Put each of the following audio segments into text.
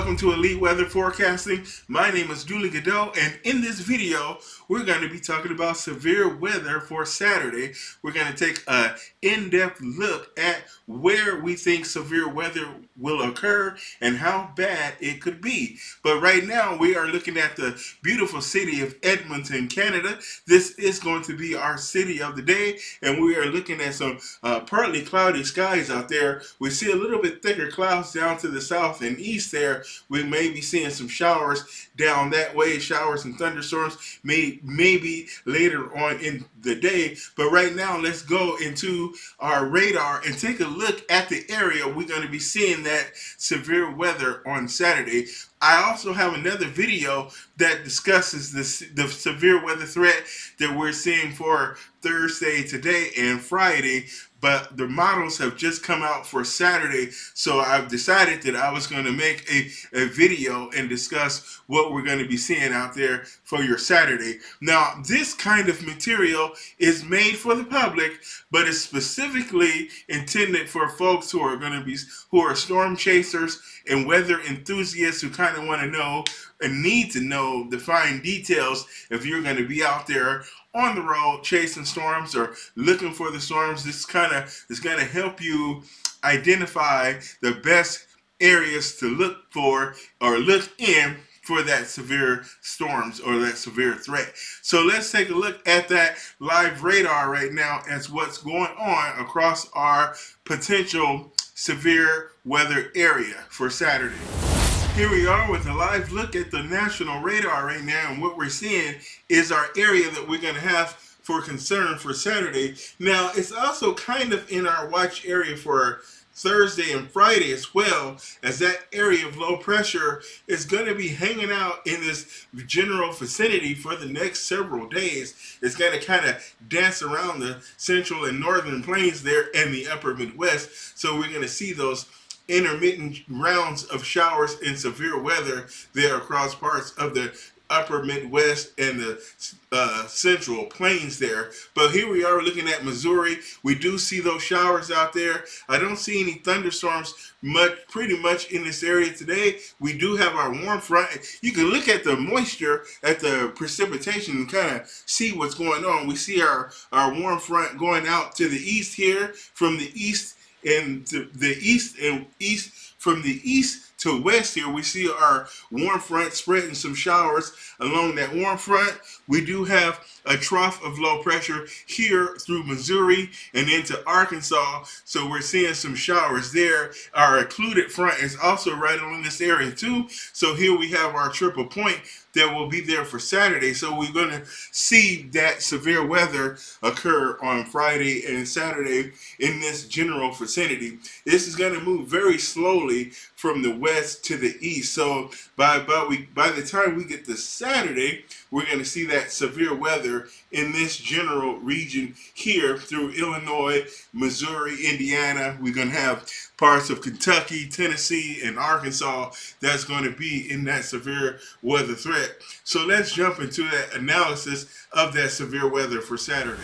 welcome to Elite Weather Forecasting. My name is Julie Godot, and in this video, we're going to be talking about severe weather for Saturday. We're going to take an in-depth look at where we think severe weather will occur and how bad it could be. But right now, we are looking at the beautiful city of Edmonton, Canada. This is going to be our city of the day, and we are looking at some partly cloudy skies out there. We see a little bit thicker clouds down to the south and east there. We may be seeing some showers down that way, showers and thunderstorms maybe later on in the day. But right now, let's go into our radar and take a look at the area we're going to be seeing that severe weather on Saturday. I also have another video that discusses the severe weather threat that we're seeing for Thursday, today, and Friday, but the models have just come out for Saturday, so I've decided that I was going to make a video and discuss what we're going to be seeing out there for your Saturday. Now, this kind of material is made for the public, but it's specifically intended for folks who are storm chasers and weather enthusiasts who kind of want to know and need to know the fine details if you're going to be out there on the road chasing storms or looking for the storms. This is going to help you identify the best areas to look for or look in for that severe storms or that severe threat. So let's take a look at that live radar right now as what's going on across our potential severe weather area for Saturday. Here we are with a live look at the national radar right now, and what we're seeing is our area that we're going to have for concern for Saturday. Now, it's also kind of in our watch area for Thursday and Friday as well, as that area of low pressure is going to be hanging out in this general vicinity for the next several days. It's going to kind of dance around the central and northern plains there and the upper Midwest. So we're going to see those intermittent rounds of showers and severe weather there across parts of the upper Midwest and the central plains there. But here we are looking at Missouri. We do see those showers out there. I don't see any thunderstorms pretty much in this area today. We do have our warm front. You can look at the moisture, at the precipitation, and kind of see what's going on. We see our warm front going out to the east here, from the east from the east to west here. We see our warm front spreading some showers along that warm front. We do have a trough of low pressure here through Missouri and into Arkansas, so we're seeing some showers there. Our occluded front is also right along this area too, so here we have our triple point that will be there for Saturday. So we're going to see that severe weather occur on Friday and Saturday in this general vicinity. This is going to move very slowly from the west to the east. So by the time we get to Saturday, we're going to see that severe weather in this general region here through Illinois, Missouri, Indiana. We're going to have parts of Kentucky, Tennessee, and Arkansas that's going to be in that severe weather threat. So let's jump into that analysis of that severe weather for Saturday.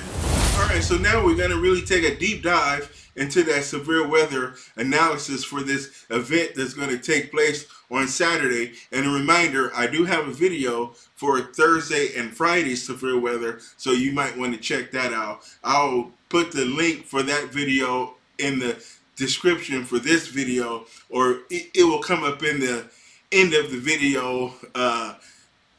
All right, so now we're going to really take a deep dive into that severe weather analysis for this event that's going to take place on Saturday. And a reminder, I do have a video for Thursday and Friday severe weather, so you might want to check that out. I'll put the link for that video in the description for this video, or it will come up in the end of the video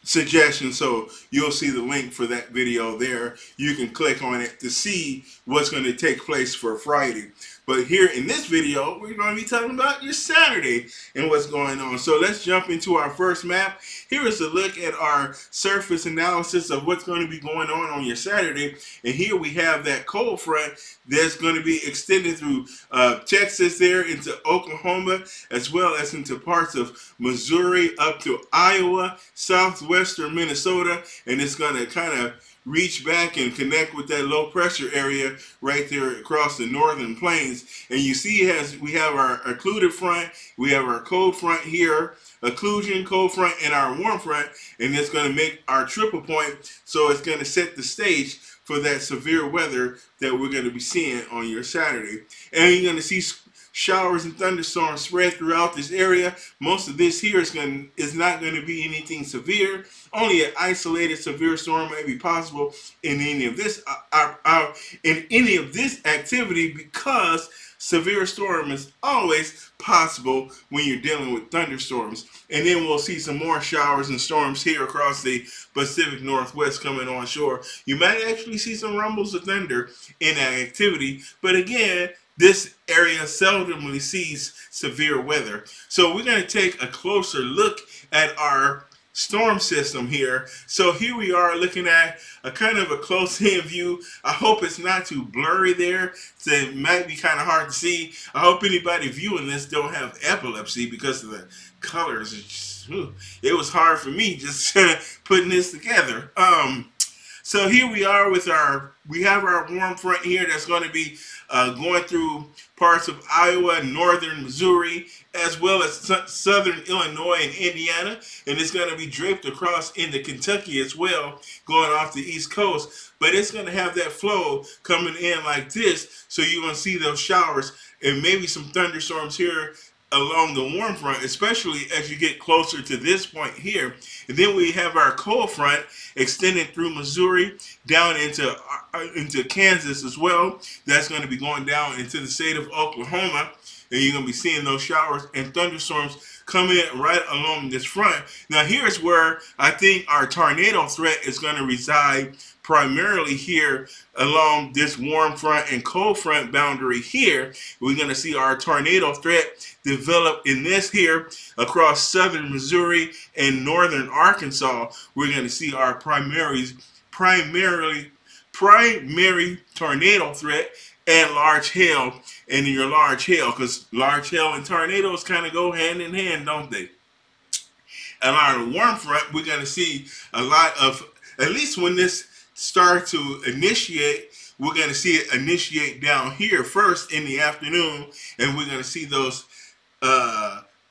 suggestion, so you'll see the link for that video there. You can click on it to see what's going to take place for Friday. But here in this video, we're going to be talking about your Saturday and what's going on. So let's jump into our first map. Here is a look at our surface analysis of what's going to be going on your Saturday. And here we have that cold front that's going to be extended through Texas there into Oklahoma, as well as into parts of Missouri up to Iowa, southwestern Minnesota, and it's going to kind of reach back and connect with that low pressure area right there across the northern plains. And you see we have our occluded front, we have our cold front here, occlusion, cold front, and our warm front, and it's going to make our triple point, so it's going to set the stage for that severe weather that we're going to be seeing on your Saturday. And you're going to see showers and thunderstorms spread throughout this area. Most of this here is not going to be anything severe. Only an isolated severe storm may be possible in any of this activity, because severe storm is always possible when you're dealing with thunderstorms. And then we'll see some more showers and storms here across the Pacific Northwest coming on shore. You might actually see some rumbles of thunder in that activity, but again, this area seldomly sees severe weather. So we're going to take a closer look at our storm system here. So here we are looking at a kind of a close-in view. I hope it's not too blurry there, so it might be kind of hard to see. I hope anybody viewing this don't have epilepsy because of the colors. It was hard for me just putting this together. So here we are with we have our warm front here that's going to be going through parts of Iowa, northern Missouri, as well as southern Illinois and Indiana. And it's going to be draped across into Kentucky as well, going off the East Coast. But it's going to have that flow coming in like this. So you're going to see those showers and maybe some thunderstorms here along the warm front, especially as you get closer to this point here. And then we have our cold front extending through Missouri down into Kansas as well. That's going to be going down into the state of Oklahoma, and you're going to be seeing those showers and thunderstorms come in right along this front. Now here's where I think our tornado threat is going to reside, primarily here along this warm front and cold front boundary here. We're going to see our tornado threat develop in this here across southern Missouri and northern Arkansas. We're going to see our primary tornado threat and large hail, and your large hail, because large hail and tornadoes kind of go hand in hand, don't they? And on the warm front, we're going to see a lot of, at least when this starts to initiate, we're going to see it initiate down here first in the afternoon, and we're going to see those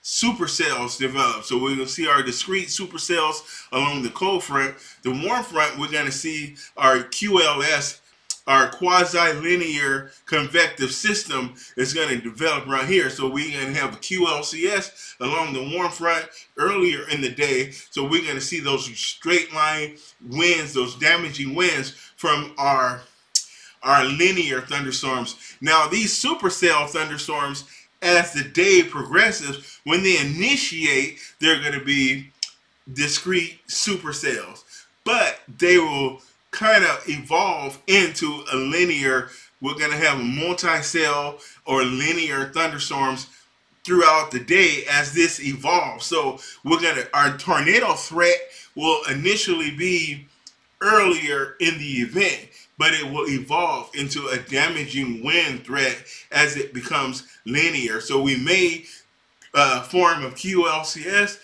supercells develop. So we're going to see our discrete supercells along the cold front. The warm front, we're going to see our QLS, our quasi-linear convective system, is going to develop right here. So we're going to have a QLCS along the warm front earlier in the day. So we're going to see those straight line winds, those damaging winds from our linear thunderstorms. Now these supercell thunderstorms, as the day progresses, when they initiate, they're going to be discrete supercells, but they will kind of evolve into a linear. We're going to have multi-cell or linear thunderstorms throughout the day as this evolves. So our tornado threat will initially be earlier in the event, but it will evolve into a damaging wind threat as it becomes linear. So we may form a QLCS.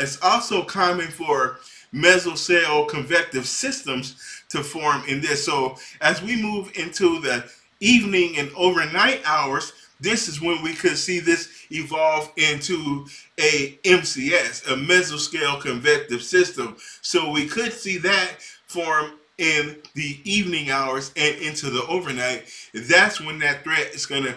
It's also common for mesocell convective systems to form in this. So as we move into the evening and overnight hours, this is when we could see this evolve into a MCS, a mesoscale convective system. So we could see that form in the evening hours and into the overnight. That's when that threat is going to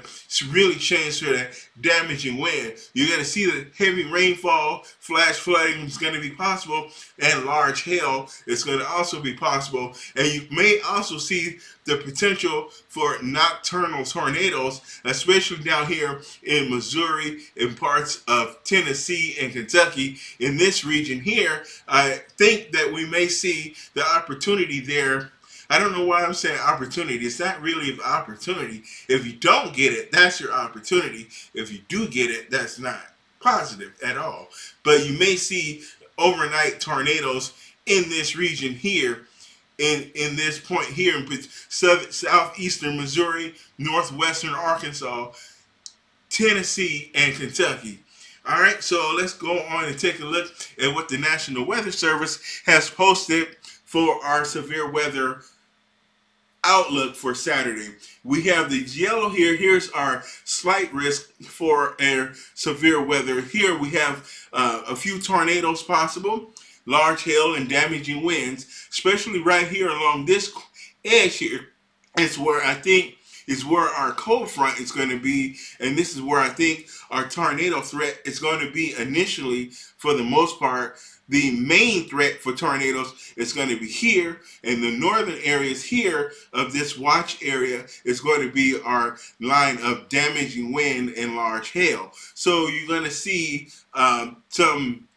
really change to the damaging wind. You're going to see the heavy rainfall, flash flooding is going to be possible, and large hail is going to also be possible. And you may also see the potential for nocturnal tornadoes, especially down here in Missouri, in parts of Tennessee and Kentucky. In this region here, I think that we may see the opportunity there. I don't know why I'm saying opportunity. It's not really an opportunity. If you don't get it, that's your opportunity. If you do get it, that's not positive at all. But you may see overnight tornadoes in this region here, in this point here in southeastern Missouri, northwestern Arkansas, Tennessee, and Kentucky. All right, so let's go on and take a look at what the National Weather Service has posted for our severe weather outlook for Saturday. We have the yellow here. Here's our slight risk for our severe weather. Here we have a few tornadoes possible, large hail and damaging winds, especially right here along this edge here. It's where I think is where our cold front is going to be, and this is where I think our tornado threat is going to be initially. For the most part, the main threat for tornadoes is going to be here, and the northern areas here of this watch area is going to be our line of damaging wind and large hail. So you're going to see some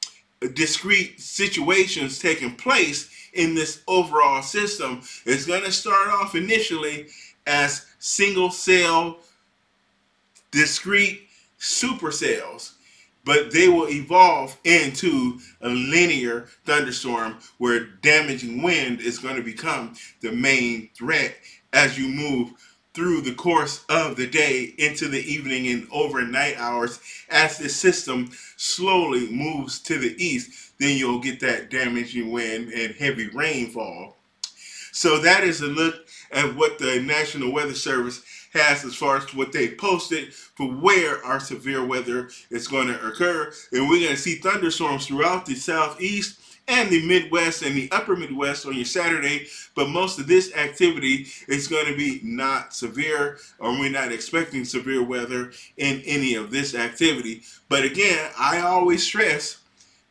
discrete situations taking place in this overall system. It's going to start off initially as single cell, discrete supercells, but they will evolve into a linear thunderstorm where damaging wind is going to become the main threat as you move through the course of the day into the evening and overnight hours. As the system slowly moves to the east, then you'll get that damaging wind and heavy rainfall. So that is a look at what the National Weather Service has as far as what they posted for where our severe weather is going to occur. And we're going to see thunderstorms throughout the southeast and the Midwest and the upper Midwest on your Saturday, but most of this activity is going to be not severe, or we're not expecting severe weather in any of this activity. But again, I always stress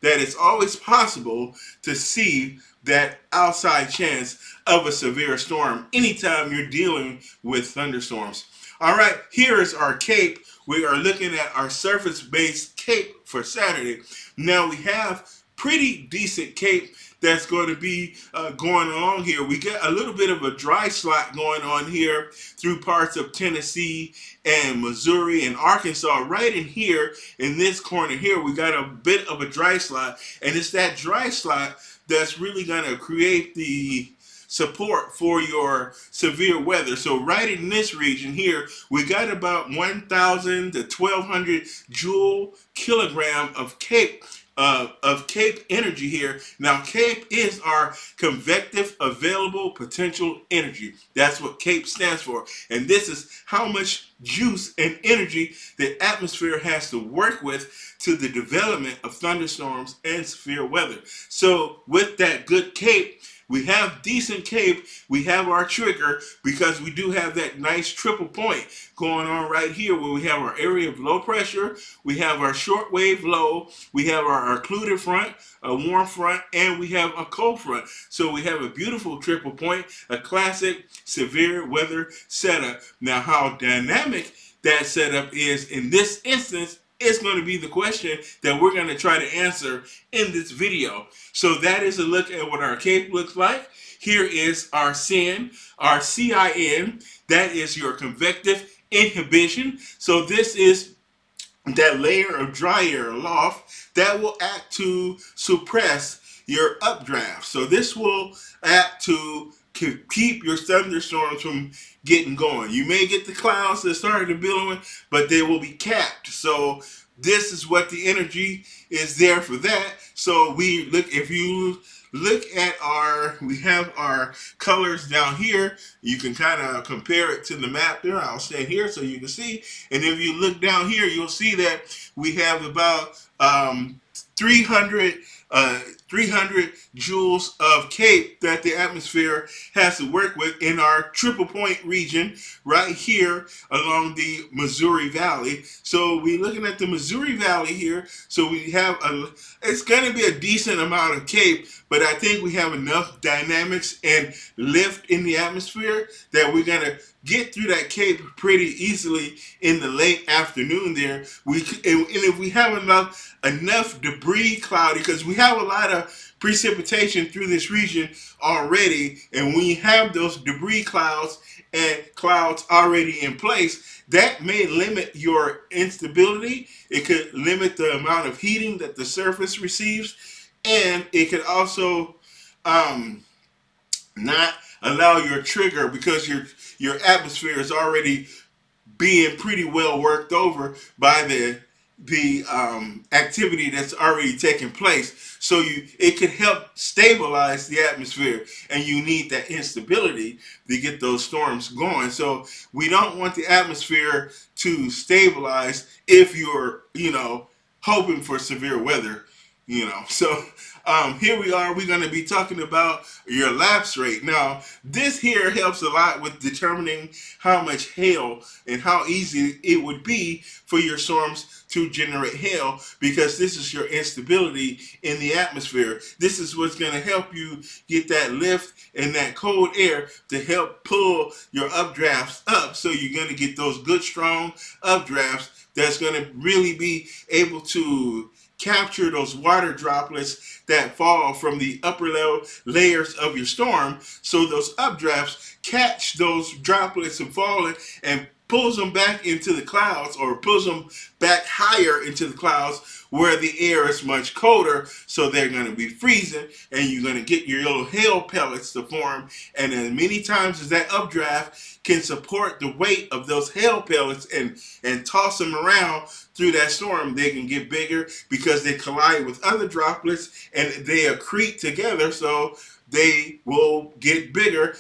that it's always possible to see that outside chance of a severe storm anytime you're dealing with thunderstorms. All right, here is our CAPE. We are looking at our surface-based CAPE for Saturday. Now we have pretty decent CAPE that's going to be going along here. We get a little bit of a dry slot going on here through parts of Tennessee and Missouri and Arkansas. Right in here, in this corner here, we got a bit of a dry slot, and it's that dry slot that's really going to create the support for your severe weather. So right in this region here, we got about 1,000 to 1,200 joule kilogram of CAPE energy here. Now CAPE is our convective available potential energy. That's what CAPE stands for. And this is how much juice and energy the atmosphere has to work with to the development of thunderstorms and severe weather. So with that good CAPE, we have decent CAPE, we have our trigger, because we do have that nice triple point going on right here where we have our area of low pressure, we have our shortwave low, we have our occluded front, a warm front, and we have a cold front. So we have a beautiful triple point, a classic severe weather setup. Now how dynamic that setup is in this instance is going to be the question that we're going to try to answer in this video. So that is a look at what our CAPE looks like. Here is our CIN, our CIN. That is your convective inhibition. So this is that layer of dry air aloft that will act to suppress your updraft. So this will act to keep your thunderstorms from getting going. You may get the clouds that start to billowing, but they will be capped. So this is what the energy is there for that. So we look, if you look at we have our colors down here. You can kind of compare it to the map there. I'll stand here so you can see. And if you look down here, you'll see that we have about 300 joules of CAPE that the atmosphere has to work with in our triple point region right here along the Missouri Valley. So we're looking at the Missouri Valley here. So we have it's going to be a decent amount of CAPE, but I think we have enough dynamics and lift in the atmosphere that we're going to get through that CAPE pretty easily in the late afternoon there. And if we have enough debris cloudy, because we have a lot of precipitation through this region already, and when you have those debris clouds and clouds already in place, that may limit your instability. It could limit the amount of heating that the surface receives, and it could also not allow your trigger, because your atmosphere is already being pretty well worked over by the activity that's already taken place. So it could help stabilize the atmosphere, and you need that instability to get those storms going. So we don't want the atmosphere to stabilize if you're, hoping for severe weather. So here we are. We're going to be talking about your lapse rate. Now, this here helps a lot with determining how much hail and how easy it would be for your storms to generate hail, because this is your instability in the atmosphere. This is what's going to help you get that lift and that cold air to help pull your updrafts up, so you're going to get those good strong updrafts that's going to really be able to capture those water droplets that fall from the upper level layers of your storm. So those updrafts catch those droplets and falling and pulls them back into the clouds, or pulls them back higher into the clouds where the air is much colder, so they're going to be freezing, and you're going to get your little hail pellets to form. And as many times as that updraft can support the weight of those hail pellets and toss them around through that storm, they can get bigger because they collide with other droplets and they accrete together, so they will get bigger.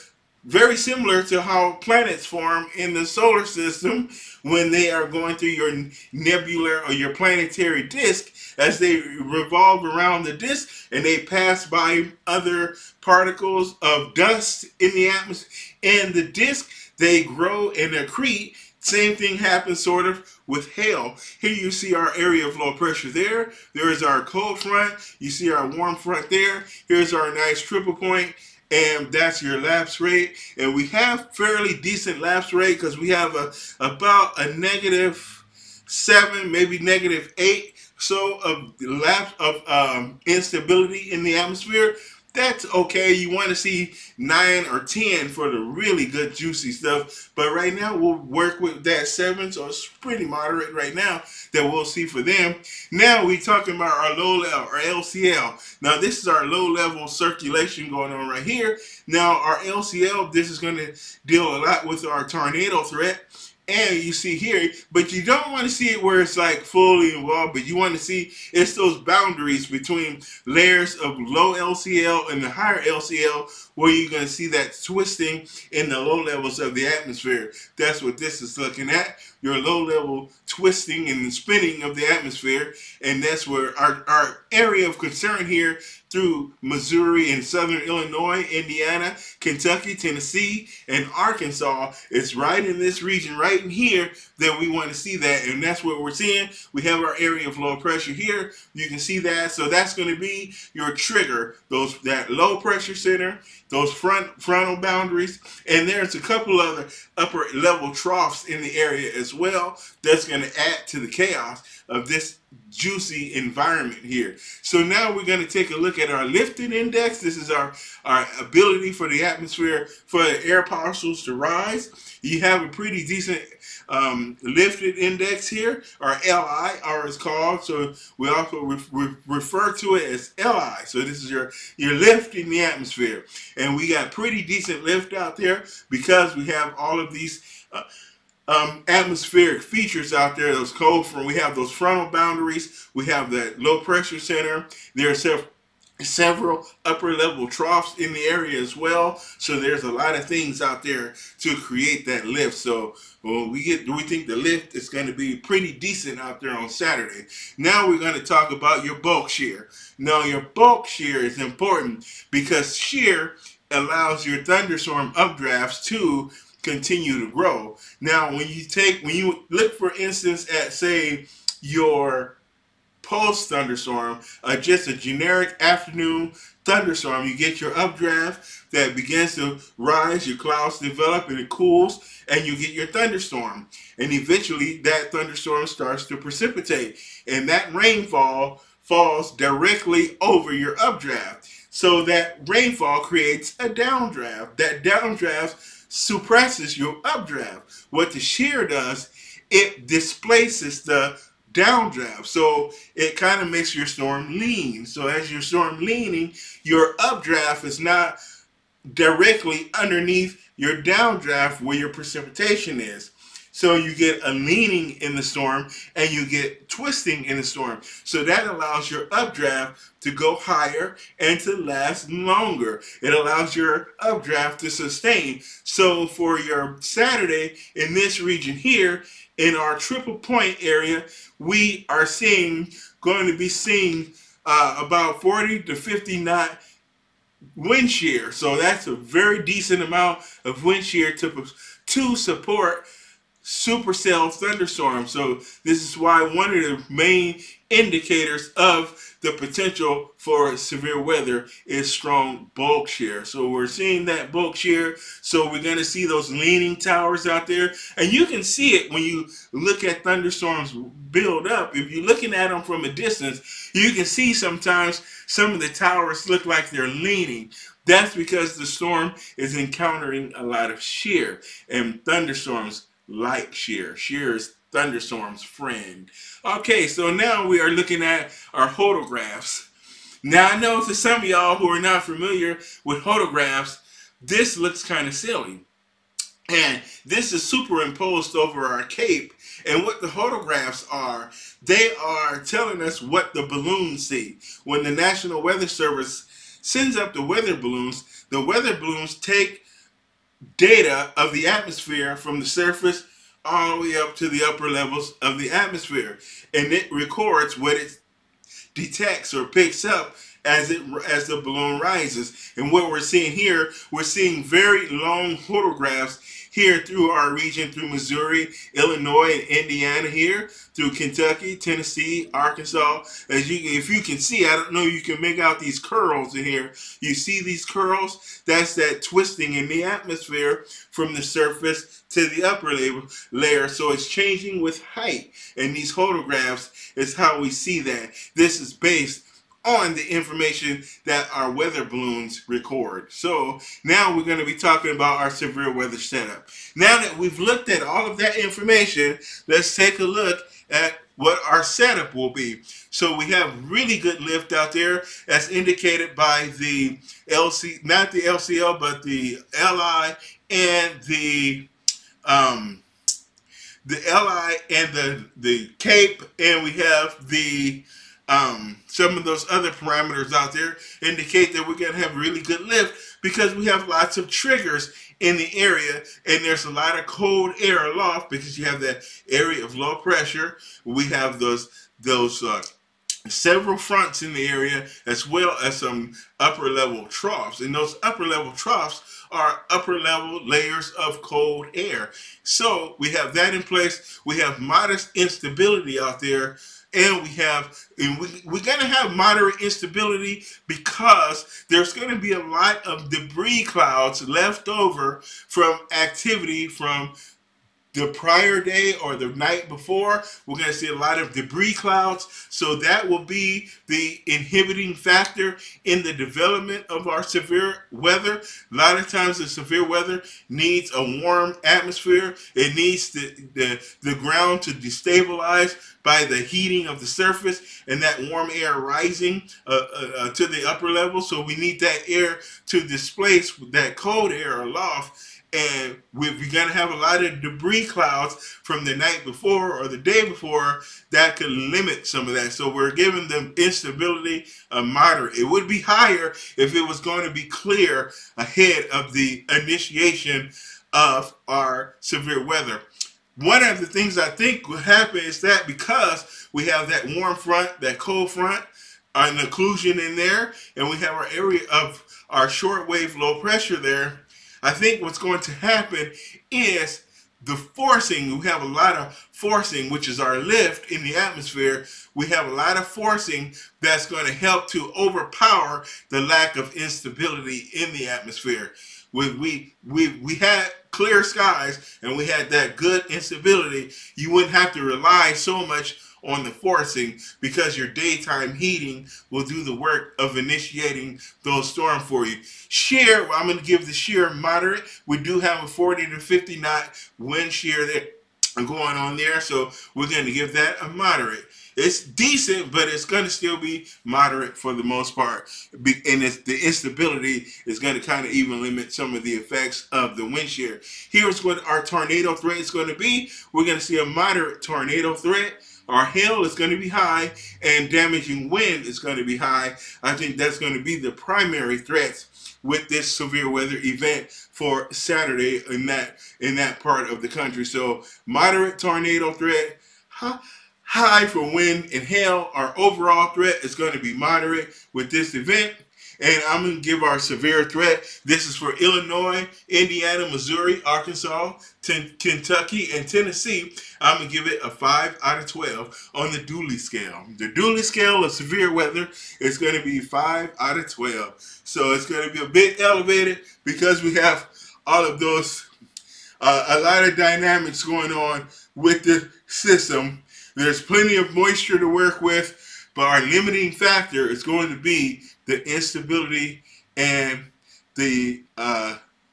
Very similar to how planets form in the solar system when they are going through your nebular or your planetary disk. As they revolve around the disk and they pass by other particles of dust in the atmosphere and the disk, they grow and accrete. Same thing happens sort of with hail. Here you see our area of low pressure there. There is our cold front. You see our warm front there. Here's our nice triple point. And that's your lapse rate. And we have fairly decent lapse rate because we have about a -7, maybe -8 so of lapse of instability in the atmosphere. That's okay. You want to see 9 or 10 for the really good juicy stuff. But right now we'll work with that 7, so it's pretty moderate right now that we'll see for them. Now we're talking about our low level, or LCL. Now this is our low level circulation going on right here. Now our LCL, this is going to deal a lot with our tornado threat. And you see here, but you don't want to see it where it's like fully involved, but you want to see it's those boundaries between layers of low LCL and the higher LCL, where you're going to see that twisting in the low levels of the atmosphere. That's what this is looking at, your low level twisting and spinning of the atmosphere. And that's where our area of concern here through Missouri and southern Illinois, Indiana, Kentucky, Tennessee, and Arkansas is right in this region, right in here, that we want to see that. And that's what we're seeing. We have our area of low pressure here. You can see that. So that's going to be your trigger, that low pressure center, those frontal boundaries. And there's a couple other upper level troughs in the area as well that's going to add to the chaos of this juicy environment here. So now we're going to take a look at our lifted index. This is our ability for the atmosphere, for the air particles to rise. You have a pretty decent lifted index here, or LI, or it's called. So we also refer to it as LI. So this is your lift in the atmosphere. And we got pretty decent lift out there because we have all of these atmospheric features out there. Those cold front, we have those frontal boundaries, we have that low pressure center. There are several upper level troughs in the area as well. So there's a lot of things out there to create that lift. So we think the lift is going to be pretty decent out there on Saturday. Now we're going to talk about your bulk shear. Now your bulk shear is important because shear allows your thunderstorm updrafts to continue to grow. Now, when you look, for instance, at, say, your post thunderstorm, just a generic afternoon thunderstorm, you get your updraft that begins to rise, your clouds develop and it cools, and you get your thunderstorm. And eventually that thunderstorm starts to precipitate, and that rainfall falls directly over your updraft. So that rainfall creates a downdraft. That downdraft suppresses your updraft. What the shear does, it displaces the downdraft. So it kind of makes your storm lean. So as your storm leaning, your updraft is not directly underneath your downdraft where your precipitation is. So you get a leaning in the storm and you get twisting in the storm. So that allows your updraft to go higher and to last longer. It allows your updraft to sustain. So for your Saturday in this region here, in our triple point area, we are going to be seeing about 40 to 50 knot wind shear. So that's a very decent amount of wind shear to support supercell thunderstorms. So this is why one of the main indicators of the potential for severe weather is strong bulk shear. So we're seeing that bulk shear. So we're going to see those leaning towers out there. And you can see it when you look at thunderstorms build up. If you're looking at them from a distance, you can see sometimes some of the towers look like they're leaning. That's because the storm is encountering a lot of shear, and thunderstorms like shear. Shear is thunderstorm's friend. Okay, so now we are looking at our photographs. Now I know to some of y'all who are not familiar with photographs, this looks kind of silly. And this is superimposed over our cape. And what the photographs are, they are telling us what the balloons see. When the National Weather Service sends up the weather balloons take data of the atmosphere from the surface all the way up to the upper levels of the atmosphere, and it records what it detects or picks up as the balloon rises. And what we're seeing here, we're seeing very long photographs here through our region, through Missouri, Illinois, and Indiana, here through Kentucky, Tennessee, Arkansas. If you can see, I don't know, you can make out these curls in here. You see these curls? That's that twisting in the atmosphere from the surface to the upper layer. So it's changing with height. And these photographs is how we see that. This is based on the information that our weather balloons record. So now we're going to be talking about our severe weather setup. Now that we've looked at all of that information, let's take a look at what our setup will be. So we have really good lift out there, as indicated by the not the LCL, but the LI and the LI and the cape, and we have the some of those other parameters out there indicate that we're going to have really good lift because we have lots of triggers in the area, and there's a lot of cold air aloft because you have that area of low pressure. We have those several fronts in the area, as well as some upper level troughs, and those upper level troughs are upper level layers of cold air. So we have that in place. We have modest instability out there. And we're going to have moderate instability because there's going to be a lot of debris clouds left over from activity from the prior day or the night before. We're going to see a lot of debris clouds. So that will be the inhibiting factor in the development of our severe weather. A lot of times the severe weather needs a warm atmosphere. It needs the ground to destabilize by the heating of the surface and that warm air rising to the upper level. So we need that air to displace that cold air aloft. And we're going to have a lot of debris clouds from the night before or the day before that could limit some of that. So we're giving them instability moderate. It would be higher if it was going to be clear ahead of the initiation of our severe weather. One of the things I think will happen is that because we have that warm front, that cold front, an occlusion in there, and we have our area of our shortwave low pressure there, I think what's going to happen is the forcing. We have a lot of forcing, which is our lift in the atmosphere. We have a lot of forcing that's going to help to overpower the lack of instability in the atmosphere. We had clear skies and we had that good instability. You wouldn't have to rely so much on the forcing because your daytime heating will do the work of initiating those storms for you. Shear, I'm going to give the shear moderate. We do have a 40 to 50 knot wind shear there going on there, so we're going to give that a moderate. It's decent, but it's going to still be moderate for the most part. And the instability is going to kind of even limit some of the effects of the wind shear. Here's what our tornado threat is going to be. We're going to see a moderate tornado threat. Our hail is going to be high, and damaging wind is going to be high. I think that's going to be the primary threats with this severe weather event for Saturday in that part of the country. So moderate tornado threat, high for wind and hail. Our overall threat is going to be moderate with this event. And I'm going to give our severe threat. This is for Illinois, Indiana, Missouri, Arkansas, Kentucky, and Tennessee. I'm going to give it a 5 out of 12 on the Dooley scale. The Dooley scale of severe weather is going to be 5 out of 12. So it's going to be a bit elevated because we have all of those, a lot of dynamics going on with the system. There's plenty of moisture to work with, but our limiting factor is going to be the instability and the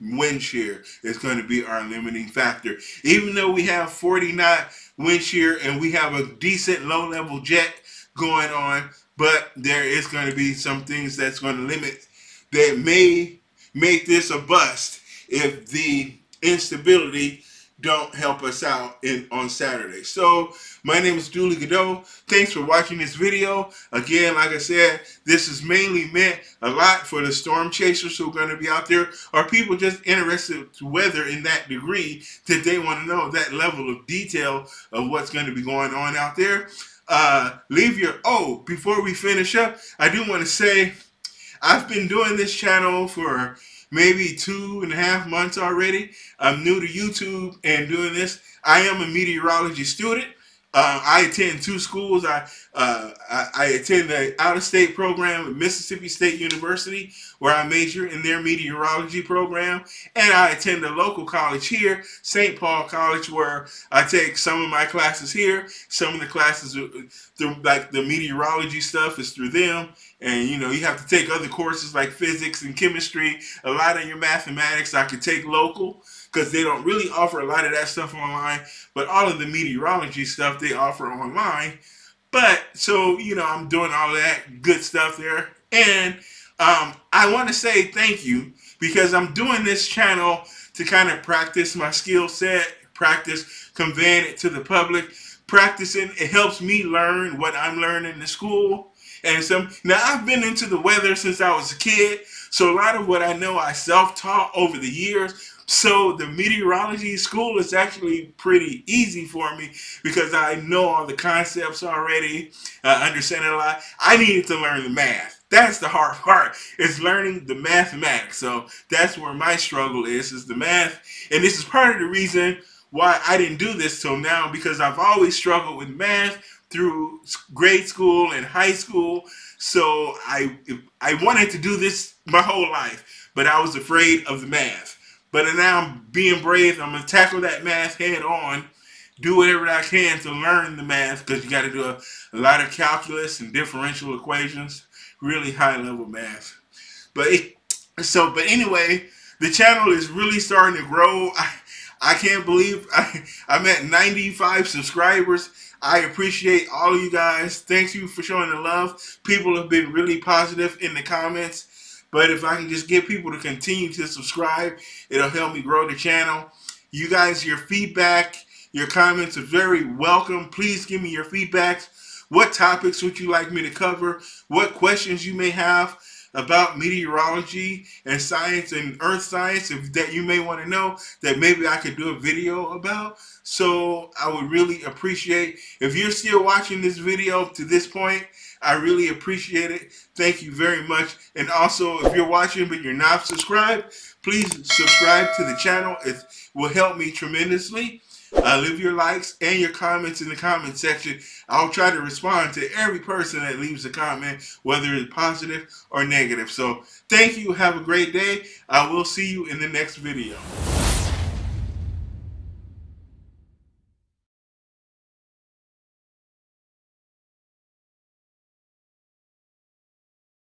wind shear is going to be our limiting factor. Even though we have 40 knot wind shear and we have a decent low level jet going on, but there is going to be some things that's going to limit, that may make this a bust if the instability don't help us out on Saturday. So my name is Dooley Godot. Thanks for watching this video. Again, like I said, this is mainly meant a lot for the storm chasers who are going to be out there, or people just interested to weather in that degree that they want to know that level of detail of what's going to be going on out there. Before we finish up, I do want to say I've been doing this channel for maybe 2.5 months already. I'm new to YouTube and doing this. I am a meteorology student. I attend 2 schools. I attend the out-of-state program at Mississippi State University, where I major in their meteorology program, and I attend a local college here, St. Paul College, where I take some of my classes here. Some of the classes, like the meteorology stuff, is through them, and you have to take other courses like physics and chemistry. A lot of your mathematics I could take local, because they don't really offer a lot of that stuff online, but all of the meteorology stuff they offer online. But, so, I'm doing all that good stuff there. And I want to say thank you, because I'm doing this channel to kind of practice my skill set, practice conveying it to the public, practicing. It helps me learn what I'm learning in school. And now I've been into the weather since I was a kid, so a lot of what I know I self-taught over the years. So the meteorology school is actually pretty easy for me because I know all the concepts already, understand it a lot. I needed to learn the math. That's the hard part, is learning the mathematics. So that's where my struggle is the math. And this is part of the reason why I didn't do this till now, because I've always struggled with math through grade school and high school. So I wanted to do this my whole life, but I was afraid of the math. But now I'm being brave. I'm going to tackle that math head on, do whatever I can to learn the math, because you got to do a lot of calculus and differential equations, really high level math. But anyway, the channel is really starting to grow. I can't believe I'm at 95 subscribers. I appreciate all of you guys. Thank you for showing the love. People have been really positive in the comments. But if I can just get people to continue to subscribe, it'll help me grow the channel. You guys, your feedback, your comments are very welcome. Please give me your feedbacks. What topics would you like me to cover? What questions you may have about meteorology and science and earth science that you may want to know that maybe I could do a video about. So I would really appreciate if you're still watching this video to this point. I really appreciate it. Thank you very much. And also, if you're watching but you're not subscribed, please subscribe to the channel. It will help me tremendously. Leave your likes and your comments in the comment section. I'll try to respond to every person that leaves a comment, whether it's positive or negative. So thank you. Have a great day. I will see you in the next video.